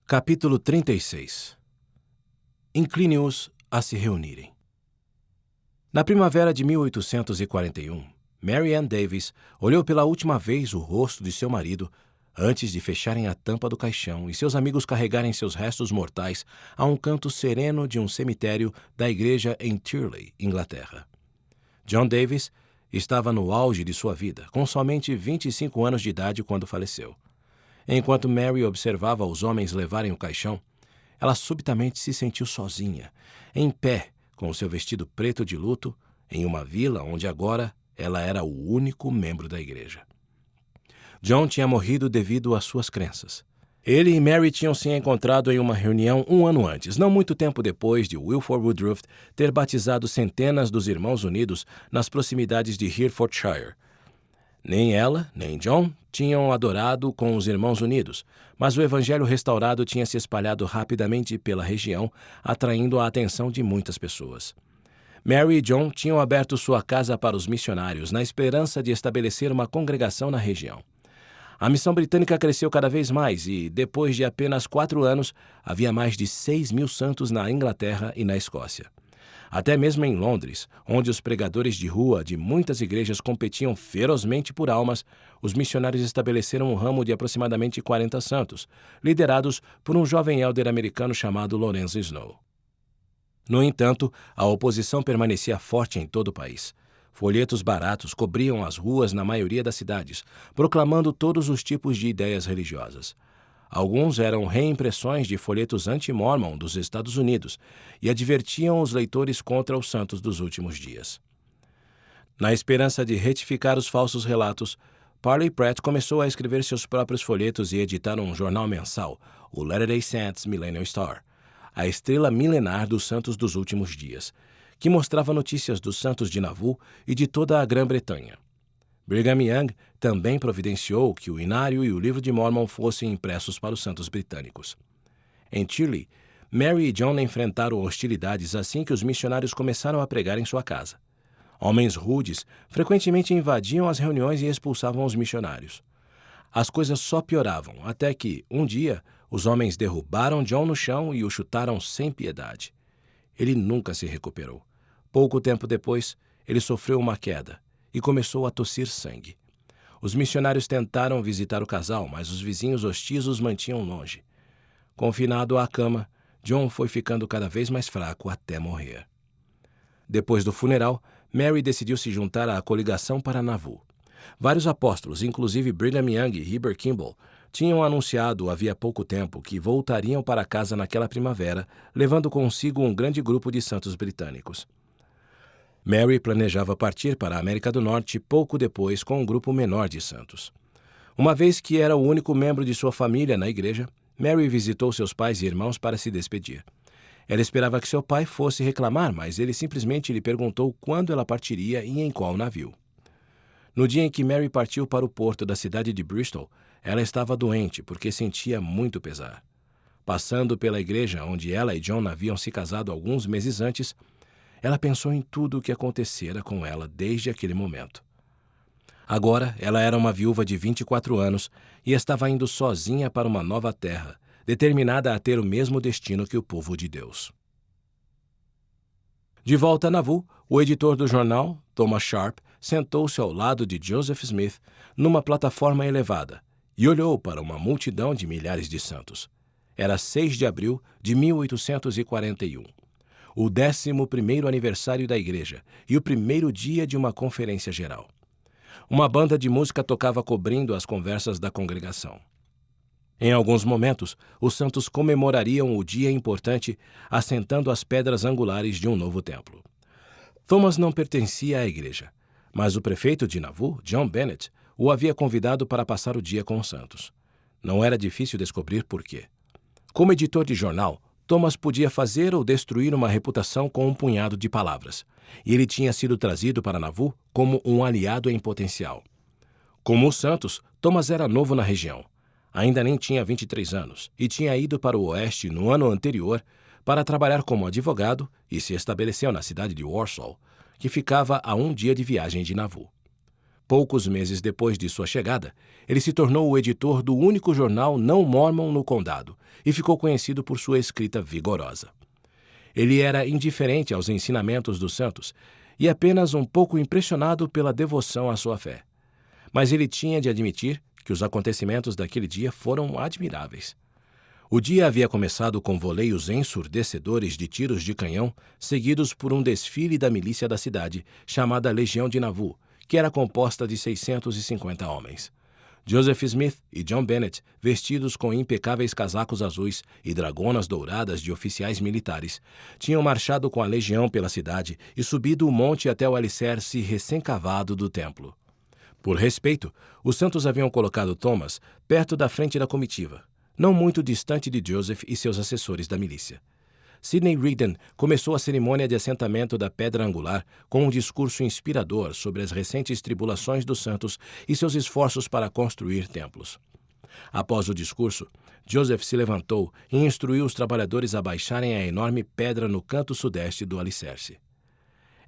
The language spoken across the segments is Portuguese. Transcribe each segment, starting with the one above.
Capítulo 36. Incline-os a se reunirem. Na primavera de 1841, Mary Ann Davis olhou pela última vez o rosto de seu marido antes de fecharem a tampa do caixão e seus amigos carregarem seus restos mortais a um canto sereno de um cemitério da igreja em Thirley, Inglaterra. John Davis estava no auge de sua vida, com somente 25 anos de idade quando faleceu. Enquanto Mary observava os homens levarem o caixão, ela subitamente se sentiu sozinha, em pé, com seu vestido preto de luto, em uma vila onde agora ela era o único membro da igreja. John tinha morrido devido às suas crenças. Ele e Mary tinham se encontrado em uma reunião um ano antes, não muito tempo depois de Wilford Woodruff ter batizado centenas dos Irmãos Unidos nas proximidades de Herefordshire. Nem ela, nem John tinham adorado com os Irmãos Unidos, mas o evangelho restaurado tinha se espalhado rapidamente pela região, atraindo a atenção de muitas pessoas. Mary e John tinham aberto sua casa para os missionários, na esperança de estabelecer uma congregação na região. A missão britânica cresceu cada vez mais e, depois de apenas 4 anos, havia mais de 6.000 santos na Inglaterra e na Escócia. Até mesmo em Londres, onde os pregadores de rua de muitas igrejas competiam ferozmente por almas, os missionários estabeleceram um ramo de aproximadamente 40 santos, liderados por um jovem élder americano chamado Lorenzo Snow. No entanto, a oposição permanecia forte em todo o país. Folhetos baratos cobriam as ruas na maioria das cidades, proclamando todos os tipos de ideias religiosas. Alguns eram reimpressões de folhetos anti-Mormon dos Estados Unidos e advertiam os leitores contra os santos dos últimos dias. Na esperança de retificar os falsos relatos, Parley Pratt começou a escrever seus próprios folhetos e editar um jornal mensal, o Latter-day Saints Millennial Star, a estrela milenar dos santos dos últimos dias, que mostrava notícias dos santos de Nauvoo e de toda a Grã-Bretanha. Brigham Young também providenciou que o Inário e o Livro de Mormon fossem impressos para os santos britânicos. Em Thirley, Mary e John enfrentaram hostilidades assim que os missionários começaram a pregar em sua casa. Homens rudes frequentemente invadiam as reuniões e expulsavam os missionários. As coisas só pioravam, até que, um dia, os homens derrubaram John no chão e o chutaram sem piedade. Ele nunca se recuperou. Pouco tempo depois, ele sofreu uma queda e começou a tossir sangue. Os missionários tentaram visitar o casal, mas os vizinhos hostis os mantinham longe. Confinado à cama, John foi ficando cada vez mais fraco até morrer. Depois do funeral, Mary decidiu se juntar à coligação para Nauvoo. Vários apóstolos, inclusive Brigham Young e Heber Kimball, tinham anunciado havia pouco tempo que voltariam para casa naquela primavera, levando consigo um grande grupo de santos britânicos. Mary planejava partir para a América do Norte pouco depois com um grupo menor de santos. Uma vez que era o único membro de sua família na igreja, Mary visitou seus pais e irmãos para se despedir. Ela esperava que seu pai fosse reclamar, mas ele simplesmente lhe perguntou quando ela partiria e em qual navio. No dia em que Mary partiu para o porto da cidade de Bristol, ela estava doente porque sentia muito pesar. Passando pela igreja onde ela e John haviam se casado alguns meses antes, ela pensou em tudo o que acontecera com ela desde aquele momento. Agora, ela era uma viúva de 24 anos e estava indo sozinha para uma nova terra, determinada a ter o mesmo destino que o povo de Deus. De volta a Nauvoo, o editor do jornal, Thomas Sharp, sentou-se ao lado de Joseph Smith numa plataforma elevada e olhou para uma multidão de milhares de santos. Era 6 de abril de 1841. O 11º aniversário da igreja e o primeiro dia de uma conferência geral. Uma banda de música tocava cobrindo as conversas da congregação. Em alguns momentos, os santos comemorariam o dia importante assentando as pedras angulares de um novo templo. Thomas não pertencia à igreja, mas o prefeito de Nauvoo, John Bennett, o havia convidado para passar o dia com os santos. Não era difícil descobrir por quê. Como editor de jornal, Thomas podia fazer ou destruir uma reputação com um punhado de palavras, e ele tinha sido trazido para Nauvoo como um aliado em potencial. Como os santos, Thomas era novo na região. Ainda nem tinha 23 anos e tinha ido para o oeste no ano anterior para trabalhar como advogado e se estabeleceu na cidade de Warsaw, que ficava a um dia de viagem de Nauvoo. Poucos meses depois de sua chegada, ele se tornou o editor do único jornal não mórmon no condado e ficou conhecido por sua escrita vigorosa. Ele era indiferente aos ensinamentos dos santos e apenas um pouco impressionado pela devoção à sua fé. Mas ele tinha de admitir que os acontecimentos daquele dia foram admiráveis. O dia havia começado com voleios ensurdecedores de tiros de canhão, seguidos por um desfile da milícia da cidade, chamada Legião de Nauvoo, que era composta de 650 homens. Joseph Smith e John Bennett, vestidos com impecáveis casacos azuis e dragonas douradas de oficiais militares, tinham marchado com a legião pela cidade e subido o monte até o alicerce recém-cavado do templo. Por respeito, os santos haviam colocado Thomas perto da frente da comitiva, não muito distante de Joseph e seus assessores da milícia. Sidney Rigdon começou a cerimônia de assentamento da pedra angular com um discurso inspirador sobre as recentes tribulações dos santos e seus esforços para construir templos. Após o discurso, Joseph se levantou e instruiu os trabalhadores a baixarem a enorme pedra no canto sudeste do alicerce.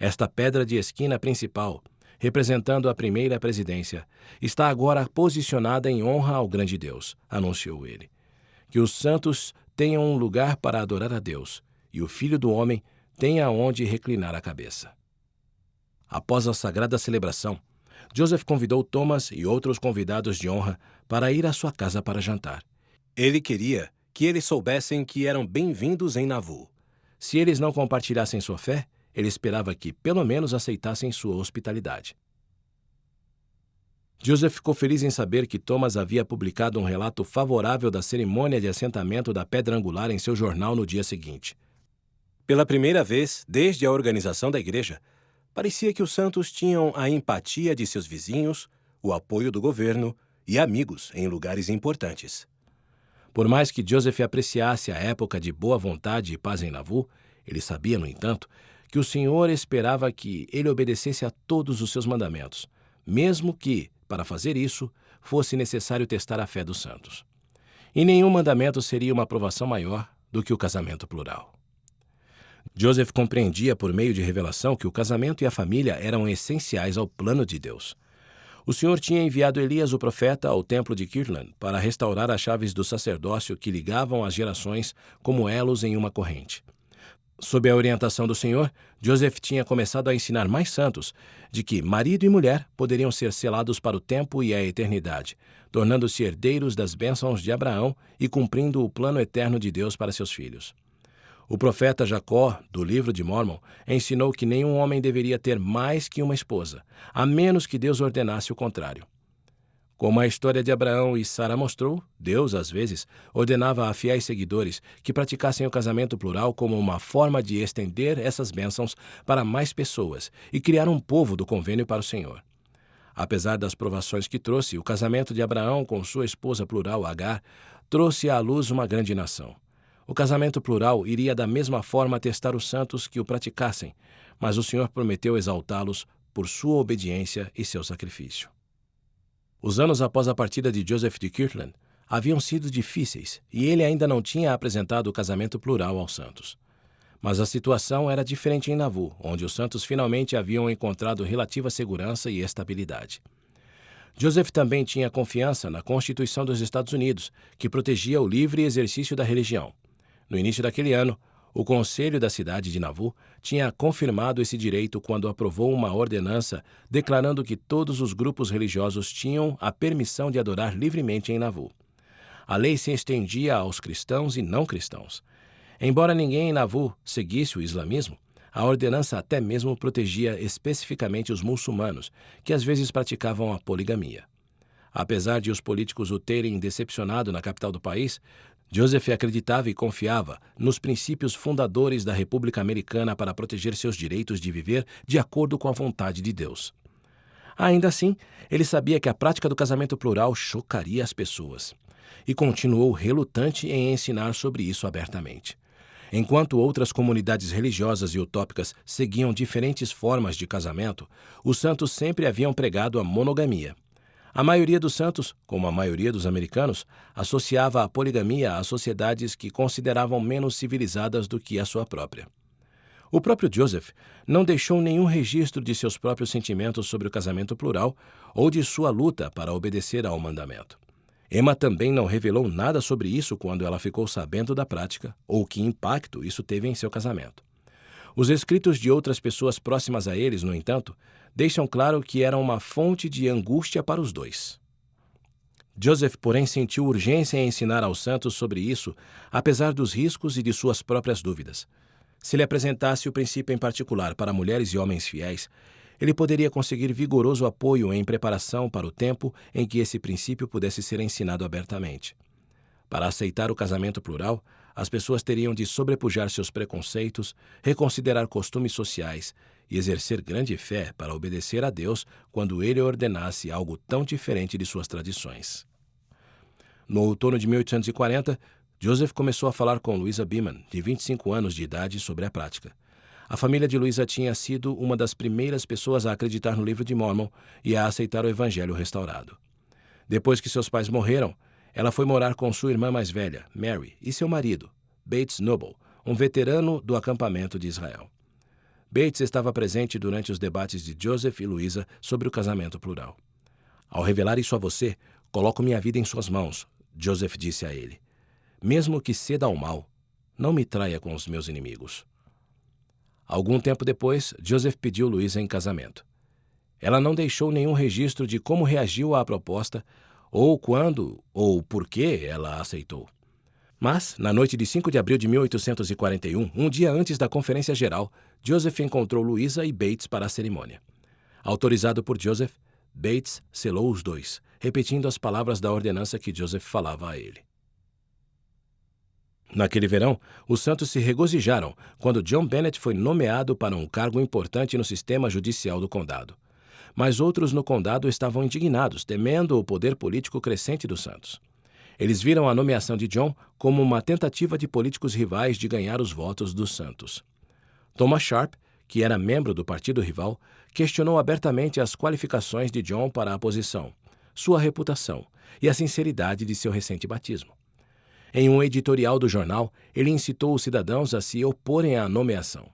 Esta pedra de esquina principal, representando a primeira presidência, está agora posicionada em honra ao grande Deus, anunciou ele. Que os santos tenham um lugar para adorar a Deus, e o Filho do Homem tenha onde reclinar a cabeça. Após a sagrada celebração, Joseph convidou Thomas e outros convidados de honra para ir à sua casa para jantar. Ele queria que eles soubessem que eram bem-vindos em Nauvoo. Se eles não compartilhassem sua fé, ele esperava que, pelo menos, aceitassem sua hospitalidade. Joseph ficou feliz em saber que Thomas havia publicado um relato favorável da cerimônia de assentamento da pedra angular em seu jornal no dia seguinte. Pela primeira vez, desde a organização da igreja, parecia que os santos tinham a empatia de seus vizinhos, o apoio do governo e amigos em lugares importantes. Por mais que Joseph apreciasse a época de boa vontade e paz em Nauvoo, ele sabia, no entanto, que o Senhor esperava que ele obedecesse a todos os seus mandamentos, mesmo que, para fazer isso, fosse necessário testar a fé dos santos. E nenhum mandamento seria uma aprovação maior do que o casamento plural. Joseph compreendia por meio de revelação que o casamento e a família eram essenciais ao plano de Deus. O Senhor tinha enviado Elias o profeta ao templo de Kirtland para restaurar as chaves do sacerdócio que ligavam as gerações como elos em uma corrente. Sob a orientação do Senhor, Joseph tinha começado a ensinar mais santos de que marido e mulher poderiam ser selados para o tempo e a eternidade, tornando-se herdeiros das bênçãos de Abraão e cumprindo o plano eterno de Deus para seus filhos. O profeta Jacó, do livro de Mórmon, ensinou que nenhum homem deveria ter mais que uma esposa, a menos que Deus ordenasse o contrário. Como a história de Abraão e Sara mostrou, Deus, às vezes, ordenava a fiéis seguidores que praticassem o casamento plural como uma forma de estender essas bênçãos para mais pessoas e criar um povo do convênio para o Senhor. Apesar das provações que trouxe, o casamento de Abraão com sua esposa plural Agar trouxe à luz uma grande nação. O casamento plural iria da mesma forma testar os santos que o praticassem, mas o Senhor prometeu exaltá-los por sua obediência e seu sacrifício. Os anos após a partida de Joseph de Kirtland haviam sido difíceis e ele ainda não tinha apresentado o casamento plural aos santos. Mas a situação era diferente em Nauvoo, onde os santos finalmente haviam encontrado relativa segurança e estabilidade. Joseph também tinha confiança na Constituição dos Estados Unidos, que protegia o livre exercício da religião. No início daquele ano, o Conselho da cidade de Nauvoo tinha confirmado esse direito quando aprovou uma ordenança declarando que todos os grupos religiosos tinham a permissão de adorar livremente em Nauvoo. A lei se estendia aos cristãos e não cristãos. Embora ninguém em Nauvoo seguisse o islamismo, a ordenança até mesmo protegia especificamente os muçulmanos, que às vezes praticavam a poligamia. Apesar de os políticos o terem decepcionado na capital do país, Joseph acreditava e confiava nos princípios fundadores da República Americana para proteger seus direitos de viver de acordo com a vontade de Deus. Ainda assim, ele sabia que a prática do casamento plural chocaria as pessoas, e continuou relutante em ensinar sobre isso abertamente. Enquanto outras comunidades religiosas e utópicas seguiam diferentes formas de casamento, os santos sempre haviam pregado a monogamia. A maioria dos santos, como a maioria dos americanos, associava a poligamia a sociedades que consideravam menos civilizadas do que a sua própria. O próprio Joseph não deixou nenhum registro de seus próprios sentimentos sobre o casamento plural ou de sua luta para obedecer ao mandamento. Emma também não revelou nada sobre isso quando ela ficou sabendo da prática ou que impacto isso teve em seu casamento. Os escritos de outras pessoas próximas a eles, no entanto, deixam claro que era uma fonte de angústia para os dois. Joseph, porém, sentiu urgência em ensinar aos santos sobre isso, apesar dos riscos e de suas próprias dúvidas. Se ele apresentasse o princípio em particular para mulheres e homens fiéis, ele poderia conseguir vigoroso apoio em preparação para o tempo em que esse princípio pudesse ser ensinado abertamente. Para aceitar o casamento plural, as pessoas teriam de sobrepujar seus preconceitos, reconsiderar costumes sociais e exercer grande fé para obedecer a Deus quando ele ordenasse algo tão diferente de suas tradições. No outono de 1840, Joseph começou a falar com Louisa Beaman, de 25 anos de idade, sobre a prática. A família de Louisa tinha sido uma das primeiras pessoas a acreditar no livro de Mormon e a aceitar o evangelho restaurado. Depois que seus pais morreram, ela foi morar com sua irmã mais velha, Mary, e seu marido, Bates Noble, um veterano do acampamento de Israel. Bates estava presente durante os debates de Joseph e Louisa sobre o casamento plural. Ao revelar isso a você, coloco minha vida em suas mãos, Joseph disse a ele. Mesmo que ceda ao mal, não me traia com os meus inimigos. Algum tempo depois, Joseph pediu Louisa em casamento. Ela não deixou nenhum registro de como reagiu à proposta, ou quando ou por que ela aceitou. Mas, na noite de 5 de abril de 1841, um dia antes da Conferência Geral, Joseph encontrou Louisa e Bates para a cerimônia. Autorizado por Joseph, Bates selou os dois, repetindo as palavras da ordenança que Joseph falava a ele. Naquele verão, os santos se regozijaram quando John Bennett foi nomeado para um cargo importante no sistema judicial do condado. Mas outros no condado estavam indignados, temendo o poder político crescente dos santos. Eles viram a nomeação de John como uma tentativa de políticos rivais de ganhar os votos dos santos. Thomas Sharp, que era membro do partido rival, questionou abertamente as qualificações de John para a posição, sua reputação e a sinceridade de seu recente batismo. Em um editorial do jornal, ele incitou os cidadãos a se oporem à nomeação.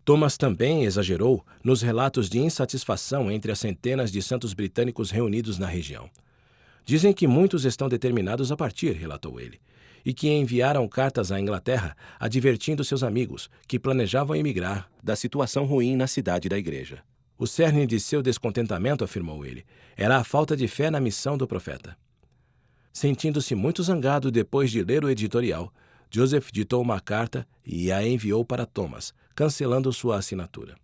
Thomas também exagerou nos relatos de insatisfação entre as centenas de santos britânicos reunidos na região. Dizem que muitos estão determinados a partir, relatou ele, e que enviaram cartas à Inglaterra advertindo seus amigos que planejavam emigrar da situação ruim na cidade da igreja. O cerne de seu descontentamento, afirmou ele, era a falta de fé na missão do profeta. Sentindo-se muito zangado depois de ler o editorial, Joseph ditou uma carta e a enviou para Thomas, cancelando sua assinatura.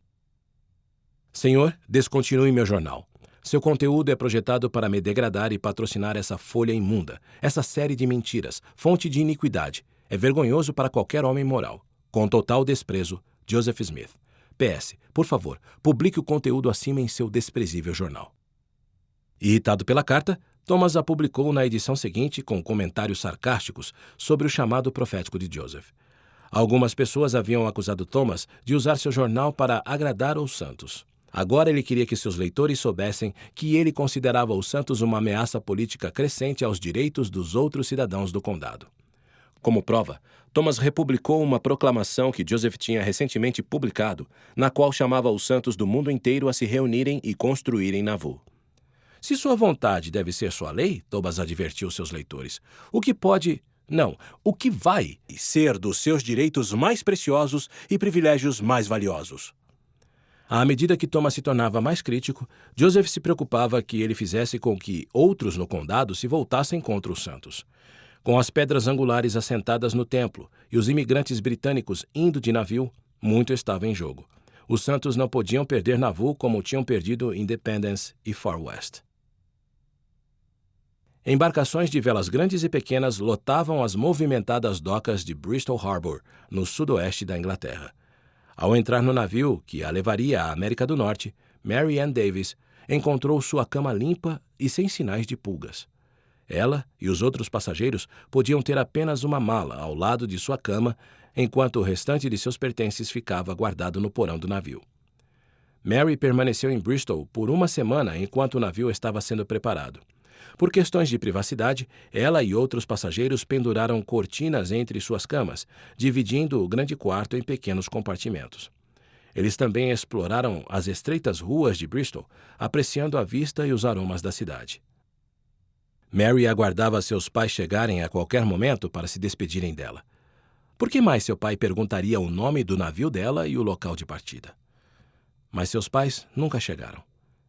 Senhor, descontinue meu jornal. Seu conteúdo é projetado para me degradar e patrocinar essa folha imunda, essa série de mentiras, fonte de iniquidade. É vergonhoso para qualquer homem moral. Com total desprezo, Joseph Smith. PS, por favor, publique o conteúdo acima em seu desprezível jornal. Irritado pela carta, Thomas a publicou na edição seguinte com comentários sarcásticos sobre o chamado profético de Joseph. Algumas pessoas haviam acusado Thomas de usar seu jornal para agradar aos santos. Agora ele queria que seus leitores soubessem que ele considerava os santos uma ameaça política crescente aos direitos dos outros cidadãos do condado. Como prova, Thomas republicou uma proclamação que Joseph tinha recentemente publicado, na qual chamava os santos do mundo inteiro a se reunirem e construírem Nauvoo. Se sua vontade deve ser sua lei, Thomas advertiu seus leitores, o que vai ser dos seus direitos mais preciosos e privilégios mais valiosos. À medida que Thomas se tornava mais crítico, Joseph se preocupava que ele fizesse com que outros no condado se voltassem contra os santos. Com as pedras angulares assentadas no templo e os imigrantes britânicos indo de navio, muito estava em jogo. Os santos não podiam perder Nauvoo como tinham perdido Independence e Far West. Embarcações de velas grandes e pequenas lotavam as movimentadas docas de Bristol Harbour, no sudoeste da Inglaterra. Ao entrar no navio que a levaria à América do Norte, Mary Ann Davis encontrou sua cama limpa e sem sinais de pulgas. Ela e os outros passageiros podiam ter apenas uma mala ao lado de sua cama, enquanto o restante de seus pertences ficava guardado no porão do navio. Mary permaneceu em Bristol por uma semana enquanto o navio estava sendo preparado. Por questões de privacidade, ela e outros passageiros penduraram cortinas entre suas camas, dividindo o grande quarto em pequenos compartimentos. Eles também exploraram as estreitas ruas de Bristol, apreciando a vista e os aromas da cidade. Mary aguardava seus pais chegarem a qualquer momento para se despedirem dela. Por que mais seu pai perguntaria o nome do navio dela e o local de partida? Mas seus pais nunca chegaram.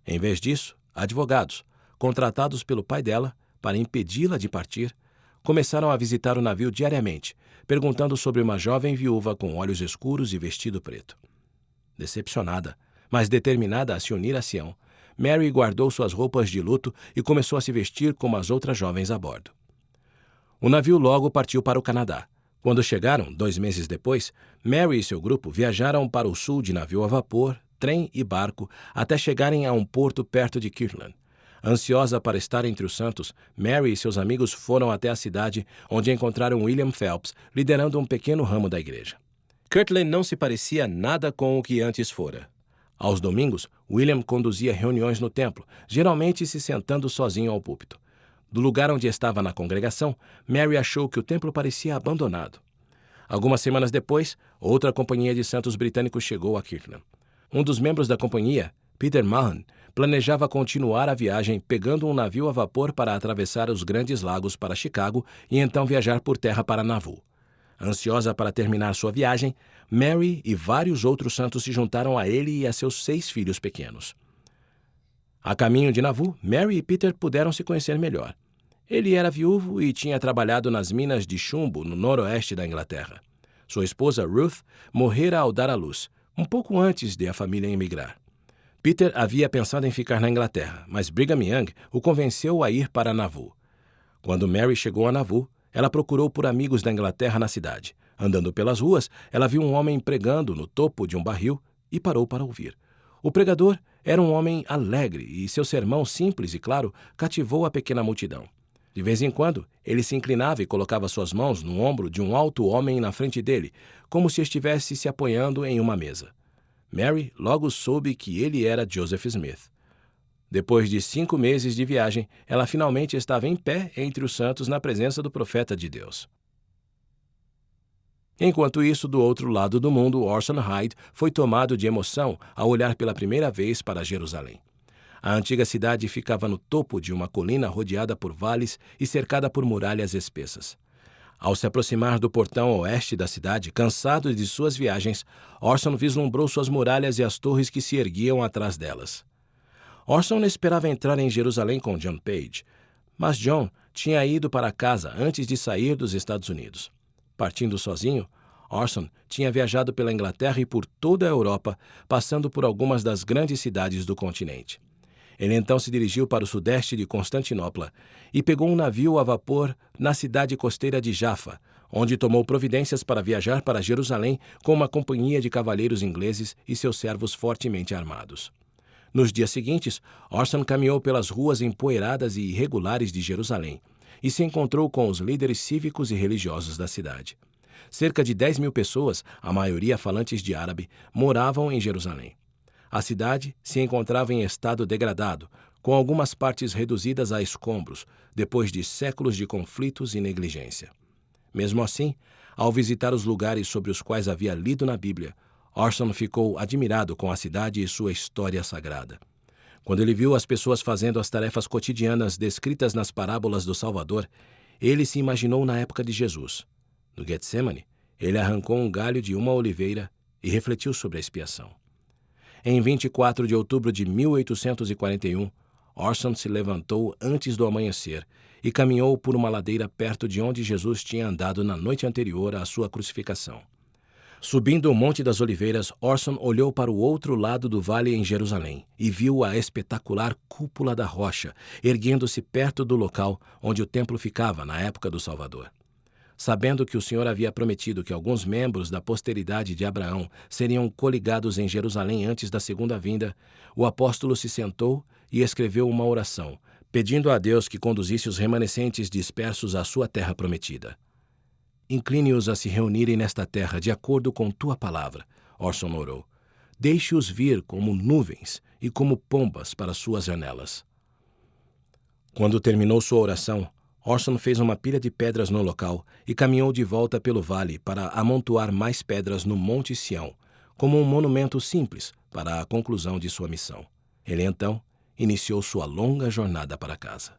Em vez disso, advogados, contratados pelo pai dela para impedi-la de partir, começaram a visitar o navio diariamente, perguntando sobre uma jovem viúva com olhos escuros e vestido preto. Decepcionada, mas determinada a se unir a Sião, Mary guardou suas roupas de luto e começou a se vestir como as outras jovens a bordo. O navio logo partiu para o Canadá. Quando chegaram, 2 meses depois, Mary e seu grupo viajaram para o sul de navio a vapor, trem e barco até chegarem a um porto perto de Kirtland. Ansiosa para estar entre os santos, Mary e seus amigos foram até a cidade, onde encontraram William Phelps liderando um pequeno ramo da igreja. Kirtland não se parecia nada com o que antes fora. Aos domingos, William conduzia reuniões no templo, geralmente se sentando sozinho ao púlpito. Do lugar onde estava na congregação, Mary achou que o templo parecia abandonado. Algumas semanas depois, outra companhia de santos britânicos chegou a Kirtland. Um dos membros da companhia, Peter Mahan, planejava continuar a viagem pegando um navio a vapor para atravessar os Grandes Lagos para Chicago e então viajar por terra para Nauvoo. Ansiosa para terminar sua viagem, Mary e vários outros santos se juntaram a ele e a seus 6 filhos pequenos. A caminho de Nauvoo, Mary e Peter puderam se conhecer melhor. Ele era viúvo e tinha trabalhado nas minas de chumbo no noroeste da Inglaterra. Sua esposa, Ruth, morrera ao dar à luz, um pouco antes de a família emigrar. Peter havia pensado em ficar na Inglaterra, mas Brigham Young o convenceu a ir para Nauvoo. Quando Mary chegou a Nauvoo, ela procurou por amigos da Inglaterra na cidade. Andando pelas ruas, ela viu um homem pregando no topo de um barril e parou para ouvir. O pregador era um homem alegre e seu sermão simples e claro cativou a pequena multidão. De vez em quando, ele se inclinava e colocava suas mãos no ombro de um alto homem na frente dele, como se estivesse se apoiando em uma mesa. Mary logo soube que ele era Joseph Smith. Depois de 5 meses de viagem, ela finalmente estava em pé entre os santos na presença do profeta de Deus. Enquanto isso, do outro lado do mundo, Orson Hyde foi tomado de emoção ao olhar pela primeira vez para Jerusalém. A antiga cidade ficava no topo de uma colina rodeada por vales e cercada por muralhas espessas. Ao se aproximar do portão oeste da cidade, cansado de suas viagens, Orson vislumbrou suas muralhas e as torres que se erguiam atrás delas. Orson esperava entrar em Jerusalém com John Page, mas John tinha ido para casa antes de sair dos Estados Unidos. Partindo sozinho, Orson tinha viajado pela Inglaterra e por toda a Europa, passando por algumas das grandes cidades do continente. Ele então se dirigiu para o sudeste de Constantinopla e pegou um navio a vapor na cidade costeira de Jaffa, onde tomou providências para viajar para Jerusalém com uma companhia de cavaleiros ingleses e seus servos fortemente armados. Nos dias seguintes, Orson caminhou pelas ruas empoeiradas e irregulares de Jerusalém e se encontrou com os líderes cívicos e religiosos da cidade. Cerca de 10.000 pessoas, a maioria falantes de árabe, moravam em Jerusalém. A cidade se encontrava em estado degradado, com algumas partes reduzidas a escombros, depois de séculos de conflitos e negligência. Mesmo assim, ao visitar os lugares sobre os quais havia lido na Bíblia, Orson ficou admirado com a cidade e sua história sagrada. Quando ele viu as pessoas fazendo as tarefas cotidianas descritas nas parábolas do Salvador, ele se imaginou na época de Jesus. No Getsemane, ele arrancou um galho de uma oliveira e refletiu sobre a expiação. Em 24 de outubro de 1841, Orson se levantou antes do amanhecer e caminhou por uma ladeira perto de onde Jesus tinha andado na noite anterior à sua crucificação. Subindo o Monte das Oliveiras, Orson olhou para o outro lado do vale em Jerusalém e viu a espetacular cúpula da rocha, erguendo-se perto do local onde o templo ficava na época do Salvador. Sabendo que o Senhor havia prometido que alguns membros da posteridade de Abraão seriam coligados em Jerusalém antes da segunda vinda, o apóstolo se sentou e escreveu uma oração, pedindo a Deus que conduzisse os remanescentes dispersos à sua terra prometida. Incline-os a se reunirem nesta terra de acordo com tua palavra, Orson orou. Deixe-os vir como nuvens e como pombas para suas janelas. Quando terminou sua oração, Orson fez uma pilha de pedras no local e caminhou de volta pelo vale para amontoar mais pedras no Monte Sião, como um monumento simples para a conclusão de sua missão. Ele então iniciou sua longa jornada para casa.